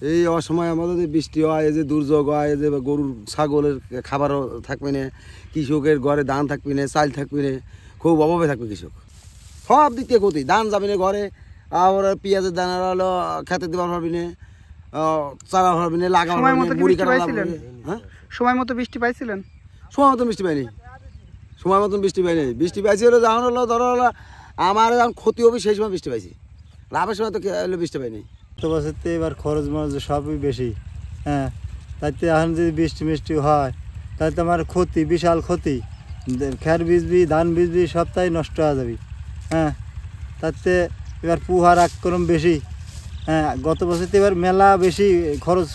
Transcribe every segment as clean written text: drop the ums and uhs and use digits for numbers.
এই অসময় আমাদের যে বৃষ্টি হয়, এই যে দুর্যোগ হয়, এই যে গরুর ছাগলের খাবারও থাকবে না, কৃষকের ঘরে ধান থাকবে না, চাল থাকবে না, খুব অভাবে থাকবে কৃষক। সব দিক থেকে ক্ষতি, ধান যাবে না ঘরে, আবার পেঁয়াজের দানা হলো খেতে দেওয়া পারবি না, চারা পারবি না, লাগানো পারবি না, মুড়ি কাটা লাগবে। হ্যাঁ, সময় মতো বৃষ্টি পাইছিলেন? সময় মতন বৃষ্টি পাইনি, সময় মতন বৃষ্টি পাইনি। বৃষ্টি পাইছি হলো যখন হলো ধরো হলো আমার যখন ক্ষতি হবে সেই সময় বৃষ্টি পাইছি, লাভের সময় তো বৃষ্টি পাইনি। তো বছর তো এবার খরচ মরচ সবই বেশি। হ্যাঁ, তাইতে এখন যদি বৃষ্টি মিষ্টি হয় তাহলে তো আমার ক্ষতি, বিশাল ক্ষতি। খের বীজবি, ধান বীজবি সবটাই নষ্ট হয়ে যাবে। হ্যাঁ, তাতে এবার পুহার আক্রমণ বেশি। হ্যাঁ, গত বছর তো এবার মেলা বেশি খরচ,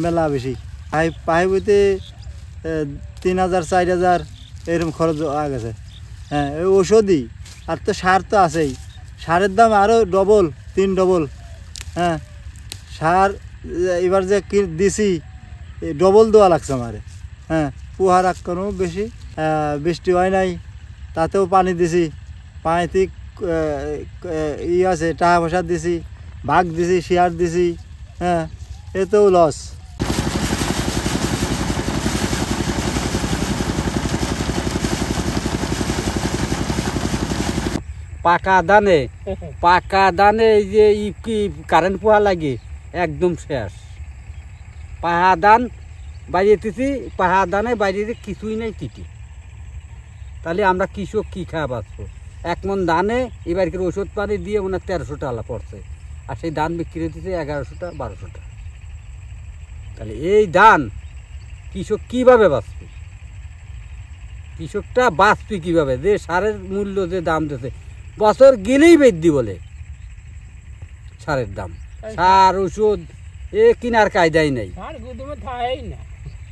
মেলা বেশি। পাই বইতে 3,000 4,000 এরকম খরচ হয়ে গেছে। হ্যাঁ, ওই ওষুধই, আর তো সার তো আছেই, সারের দাম আরও ডবল 3 ডবল। হ্যাঁ, সার এবার যে দিছি ডবল দেওয়া লাগছে আমার। হ্যাঁ, পুহার আক্রমণ বেশি, বৃষ্টি হয় নাই, তাতেও পানি দিছি, পানিতে আছে, টাকা পয়সা দিছি, ভাগ দিছি, শেয়ার দিছি। হ্যাঁ, এতেও লস। পাকা ধানে এই যে কি কারেন্ট পোহা লাগে একদম শেষ। পাহা ধান বাইরেতেছি, পাহা ধানে বাইরে কিছুই নেই টিটি, তাহলে আমরা কৃষক কী খাওয়া বাঁচবো? 1 মন ধানে এবারকার ওষুধ পানি দিয়ে ওনার 1300 টাকা পড়ছে, আর সেই ধান বিক্রি হতেছে 1100 টাকা 1200 টাকা। তাহলে এই ধান কৃষক কীভাবে বাঁচবে? কৃষকটা বাঁচবে কীভাবে? যে সারের মূল্য যে দাম দিতেছে, বছর গেলেই বৃদ্ধি বলে সারের দাম, সার ওষুধ এ কিনার কায়দাই নেই।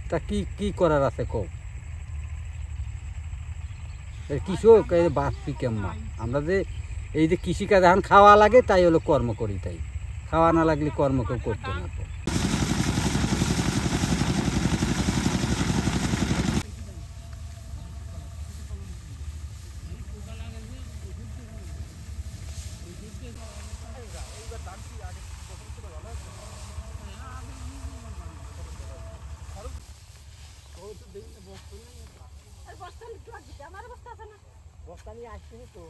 তা কি করার আছে কম? কৃষক বাঁচবি কেমন? আমরা যে এই যে কৃষিকাজ এখন খাওয়া লাগে তাই হলো কর্ম করি, তাই খাওয়া না লাগলে কর্ম কেউ করতে না। বস্তা নিয়ে আসছি তো।